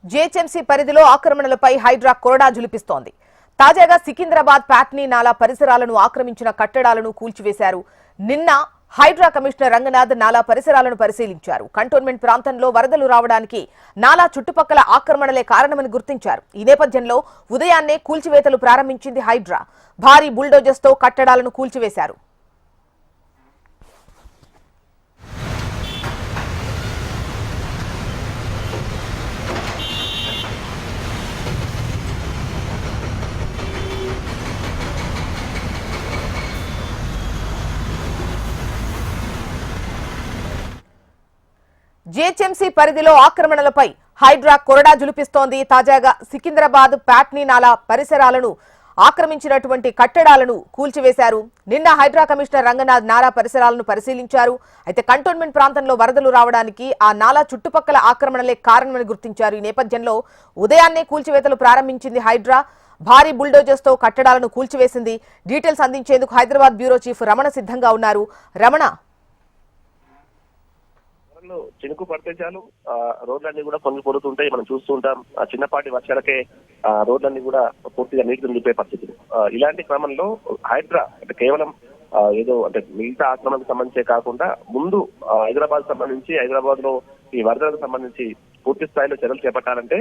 GHMC పరిధిలో ఆక్రమణలపై హైడ్రా కొరడా జులిపిస్తోంది. తాజాగా సికింద్రాబాద్ ప్యాట్నీ నాలా పరిసరాలను ఆక్రమించిన కట్టడాలను కూల్చివేశారు. నిన్న హైడ్రా కమిషనర్ రంగనాథ్ నాలా పరిసరాలను పరిశీలించారు. కంటోన్మెంట్ ప్రాంతంలో వరదలు రావడానికి నాలా చుట్టుపక్కల ఆక్రమణలే కారణమని గుర్తించారు. ఈ నేపథ్యంలో ఉదయాన్నే కూల్చివేతలు ప్రారంభించింది హైడ్రా. భారీ బుల్డోజర్స్తో కట్టడాలను కూల్చివేశారు. జీహెచ్ఎంసీ పరిధిలో ఆక్రమణలపై హైడ్రా కొరడా జులిపిస్తోంది. తాజాగా సికింద్రాబాద్ ప్యాట్నీ నాలా పరిసరాలను ఆక్రమించినటువంటి కట్టడాలను కూల్చివేశారు. నిన్న హైడ్రా కమిషనర్ రంగనాథ్ నాలా పరిసరాలను పరిశీలించారు. అయితే కంటోన్మెంట్ ప్రాంతంలో వరదలు రావడానికి ఆ నాలా చుట్టుపక్కల ఆక్రమణలే కారణమని గుర్తించారు. ఈ నేపథ్యంలో ఉదయాన్నే కూల్చివేతలు ప్రారంభించింది హైడ్రా. భారీ బుల్డోజర్స్తో కట్టడాలను కూల్చివేసింది. డీటెయిల్స్ అందించేందుకు హైదరాబాద్ బ్యూరో చీఫ్ రమణ సిద్ధంగా ఉన్నారు. రమణ, చినుకు పడితే చాలు రోడ్లన్నీ కూడా పొంగిపోతుంటాయి. మనం చూస్తూ ఉంటాం. చిన్నపాటి వర్షాలకే రోడ్లన్నీ కూడా పూర్తిగా నీటిని నింపే పరిస్థితులు. ఇలాంటి క్రమంలో హైడ్రా అంటే కేవలం ఏదో అంటే మిగతా ఆక్రమణకు సంబంధించే కాకుండా ముందు హైదరాబాద్ లో ఈ వరదలకు సంబంధించి పూర్తి స్థాయిలో చర్యలు చేపట్టాలంటే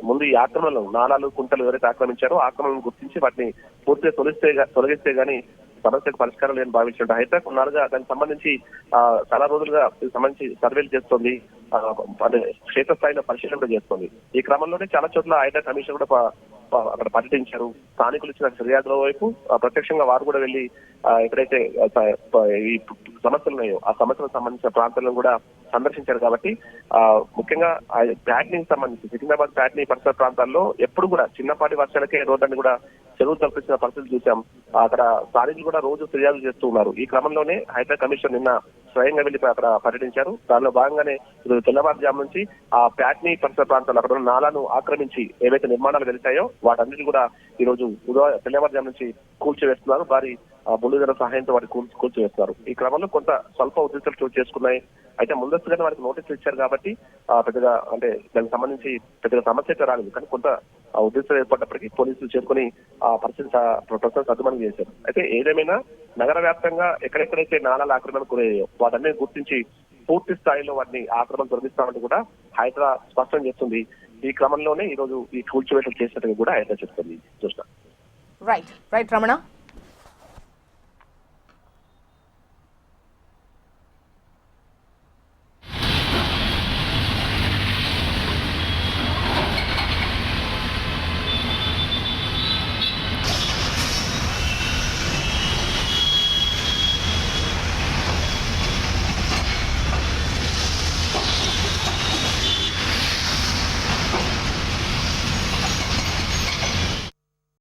ముందు ఈ ఆక్రమణలు నాలాలు కుంటలు ఎవరైతే ఆక్రమించారో ఆక్రమణను గుర్తించి వాటిని పూర్తిగా తొలగిస్తే గానీ సమస్యకు పరిష్కారం లేని భావించినట్టు హైడ్రా కొన్నాళ్ళుగా దానికి సంబంధించి చాలా రోజులుగా సంబంధించి సర్వేలు చేస్తోంది. అంటే క్షేత్రస్థాయిలో పరిశీలన కూడా చేస్తోంది. ఈ క్రమంలోనే చాలా చోట్ల హైడ్రా కమిషన్ కూడా అక్కడ పర్యటించారు. స్థానికులు ఇచ్చిన ఫిర్యాదుల వైపు ప్రత్యక్షంగా వారు కూడా వెళ్లి ఎక్కడైతే ఈ సమస్యలు ఉన్నాయో ఆ సమస్యలకు సంబంధించిన ప్రాంతాలను కూడా సందర్శించారు. కాబట్టి ముఖ్యంగా ప్యాట్నీకి సంబంధించి సికింద్రాబాద్ ప్యాట్నీ పరిసర ప్రాంతాల్లో ఎప్పుడు కూడా చిన్నపాటి వర్షాలకే రోడ్లన్నీ కూడా చెరువు తలపించిన పరిస్థితులు చూసాం. అక్కడ స్థానికులు కూడా రోజు ఫిర్యాదులు చేస్తూ ఉన్నారు. ఈ క్రమంలోనే హైడ్రా కమిషన్ నిన్న స్వయంగా వెళ్లి అక్కడ పర్యటించారు. దానిలో భాగంగానే తెల్లవారుజాము నుంచి ఆ ప్యాట్నీ పరిసర ప్రాంతాల్లో అక్కడ ఉన్న నాలాను ఆక్రమించి ఏవైతే నిర్మాణాలు వెళ్తాయో వాటన్నిటి కూడా ఈ రోజు తెల్లవారుజాము నుంచి కూల్చివేస్తున్నారు. భారీ బుల్డోజర్ల సహాయంతో వాటిని కూల్చివేస్తున్నారు. ఈ క్రమంలో కొంత స్వల్ప ఉద్రిక్తలు చోటు చేసుకున్నాయి. అయితే ముందస్తుగానే వారికి నోటీసులు ఇచ్చారు కాబట్టి పెద్దగా అంటే దానికి సంబంధించి పెద్దగా సమస్య అయితే రాలేదు. కానీ కొంత ఉద్రిక్తలు ఏర్పడినప్పటికీ పోలీసులు చేరుకుని ఆ పరిస్థితి ప్రస్తుతం సద్దుమణి చేశారు. అయితే ఏదేమైనా నగర వ్యాప్తంగా ఎక్కడెక్కడైతే నాలాల ఆక్రమణకు గురయ్యాయో వాటన్ని గుర్తించి పూర్తి స్థాయిలో వాటిని ఆక్రమణ తొలగిస్తామంటూ కూడా హైడ్రా స్పష్టం చేస్తుంది. ఈ క్రమంలోనే ఈ రోజు ఈ కూల్చివేతలు చేసినట్టుగా కూడా హైడ్రా చెప్తుంది. చూస్తాం. రైట్ రమణ.